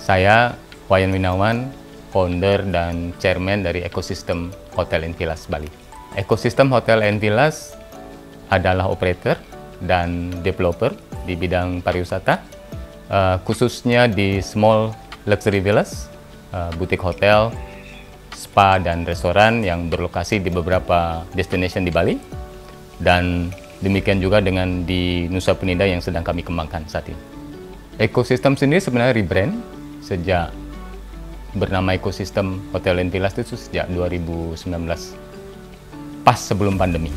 Saya Wayan Winawan, founder dan chairman dari ekosistem Hotel and Villas Bali. Ekosistem Hotel and Villas adalah operator dan developer di bidang pariwisata, khususnya di small luxury villas, butik hotel, spa dan restoran yang berlokasi di beberapa destination di Bali, dan demikian juga dengan di Nusa Penida yang sedang kami kembangkan saat ini. Ekosistem sendiri sebenarnya rebrand sejak bernama ekosistem Hotel and Villas itu sejak 2019, pas sebelum pandemi.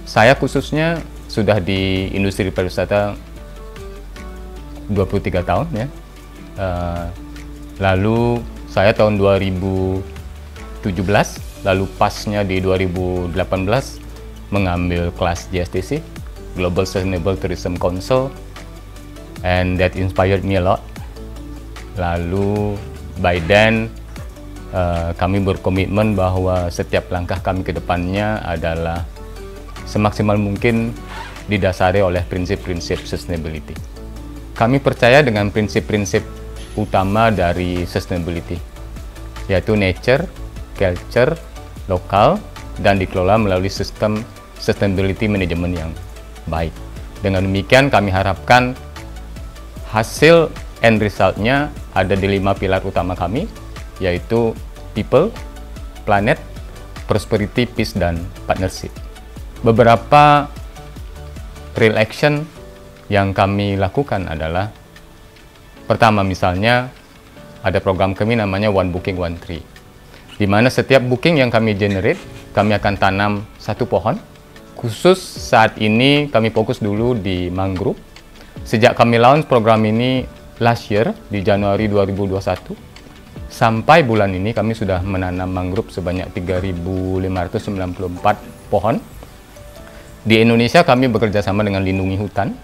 Saya khususnya sudah di industri pariwisata 23 tahun ya. Lalu saya tahun 2017, lalu pasnya di 2018 mengambil kelas GSTC, Global Sustainable Tourism Council, and that inspired me a lot. Lalu by then kami berkomitmen bahwa setiap langkah kami ke depannya adalah semaksimal mungkin didasari oleh prinsip-prinsip sustainability. Kami percaya dengan prinsip-prinsip utama dari sustainability, yaitu nature, culture, lokal, dan dikelola melalui sistem sustainability management yang baik. Dengan demikian kami harapkan hasil end result-nya ada di 5 pilar utama kami, yaitu people, planet, prosperity, peace, dan partnership. Beberapa real action yang kami lakukan adalah, pertama misalnya ada program kami namanya One Booking One Tree, di mana setiap booking yang kami generate, kami akan tanam 1 pohon. Khusus saat ini kami fokus dulu di mangrove. Sejak kami launch program ini last year di Januari 2021, sampai bulan ini kami sudah menanam mangrove sebanyak 3.594 pohon. Di Indonesia kami bekerja sama dengan Lindungi Hutan,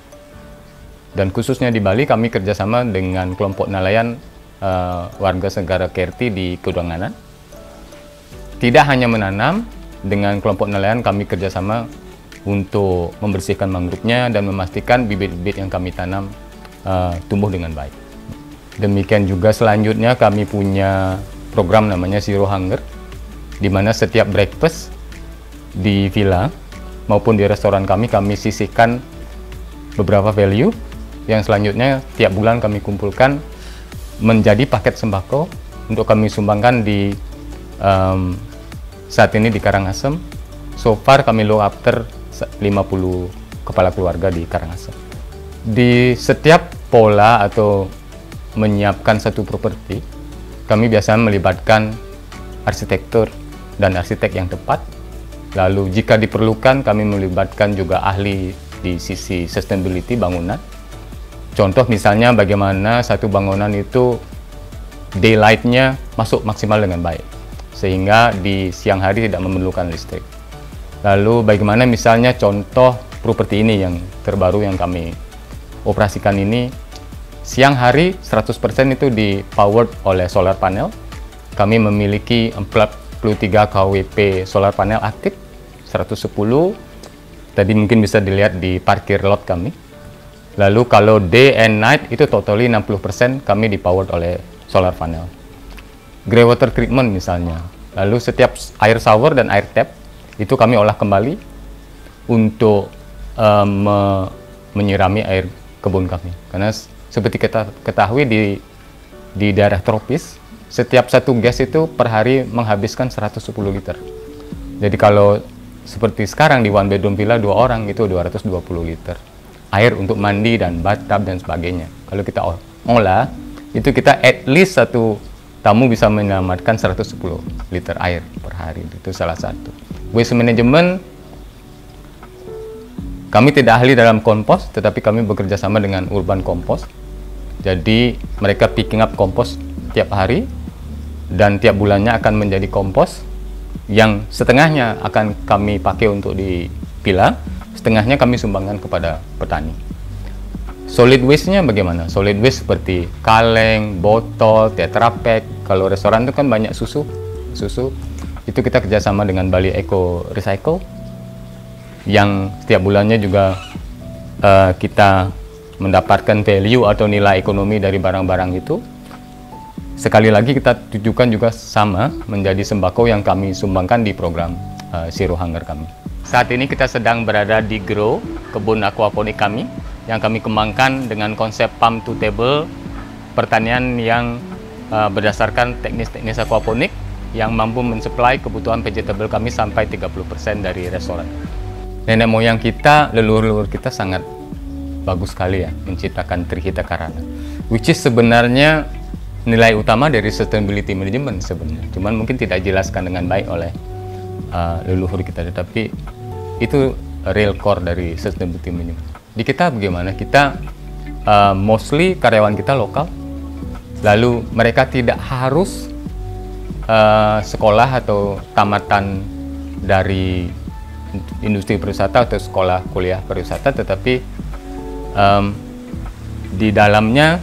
dan khususnya di Bali kami kerjasama dengan kelompok nelayan warga negara Kerti di Kudanganan. Tidak hanya menanam, dengan kelompok nelayan kami kerjasama untuk membersihkan mangrove-nya dan memastikan bibit-bibit yang kami tanam tumbuh dengan baik. Demikian juga selanjutnya kami punya program namanya Zero Hunger, di mana setiap breakfast di villa maupun di restoran kami sisihkan beberapa value yang selanjutnya tiap bulan kami kumpulkan menjadi paket sembako untuk kami sumbangkan di saat ini di Karangasem. So far kami look after 50 kepala keluarga di Karangasem. Di setiap pola atau menyiapkan satu properti, kami biasanya melibatkan arsitektur dan arsitek yang tepat. Lalu jika diperlukan kami melibatkan juga ahli di sisi sustainability bangunan. Contoh misalnya bagaimana satu bangunan itu daylight-nya masuk maksimal dengan baik, sehingga di siang hari tidak memerlukan listrik. Lalu bagaimana misalnya contoh properti ini yang terbaru yang kami operasikan ini, siang hari 100% itu di powered oleh solar panel. Kami memiliki 43 kWp solar panel aktif, 110 tadi mungkin bisa dilihat di parkir lot kami. Lalu kalau day and night itu totally 60% kami di powered oleh solar panel. Grey water treatment misalnya, lalu setiap air shower dan air tap itu kami olah kembali untuk menyirami air kebun kami. Karena seperti kita ketahui di daerah tropis, setiap satu gas itu per hari menghabiskan 110 liter. Jadi kalau seperti sekarang di one bedroom villa 2 orang itu 220 liter air untuk mandi dan bathtub dan sebagainya. Kalau kita olah, itu kita at least satu tamu bisa menyelamatkan 110 liter air per hari. Itu salah satu. Waste management, kami tidak ahli dalam kompos, tetapi kami bekerja sama dengan Urban Compost. Jadi mereka picking up kompos tiap hari, dan tiap bulannya akan menjadi kompos yang setengahnya akan kami pakai untuk di villa, setengahnya kami sumbangkan kepada petani. Solid waste-nya bagaimana? Solid waste seperti kaleng, botol, tetra pack. Kalau restoran itu kan banyak susu. Itu kita kerjasama dengan Bali Eco Recycle, yang setiap bulannya juga kita mendapatkan value atau nilai ekonomi dari barang-barang itu. Sekali lagi kita tujukan juga sama, menjadi sembako yang kami sumbangkan di program Zero Hunger kami. Saat ini kita sedang berada di Grow, kebun aquaponik kami, yang kami kembangkan dengan konsep farm to table, pertanian yang berdasarkan teknis-teknis aquaponik yang mampu mensuplai kebutuhan vegetable kami sampai 30% dari restoran. Nenek moyang kita, leluhur-leluhur kita sangat bagus sekali ya, menciptakan Trihita Karana, which is sebenarnya nilai utama dari sustainability management sebenarnya. Cuman mungkin tidak dijelaskan dengan baik oleh leluhur kita, tetapi itu real core dari sustainability management. Di kita bagaimana? Kita mostly karyawan kita lokal, lalu mereka tidak harus sekolah atau tamatan dari industri pariwisata atau sekolah kuliah pariwisata, tetapi di dalamnya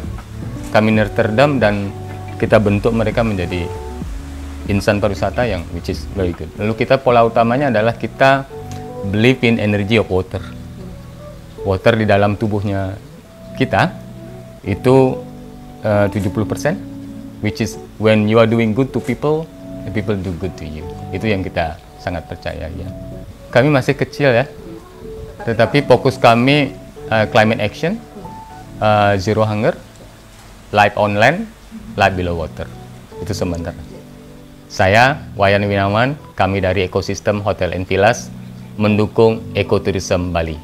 kami nurture dan kita bentuk mereka menjadi insan pariwisata yang which is very good. Lalu kita pola utamanya adalah kita believe in energy of water. Water di dalam tubuhnya kita itu 70%, which is when you are doing good to people, the people do good to you. Itu yang kita sangat percaya ya. Kami masih kecil ya, tetapi fokus kami climate action, zero hunger, life on land, life below water. Itu sementara. Saya, Wayan Winawan, kami dari Ekosistem Hotel and Villas, mendukung ekotourism Bali.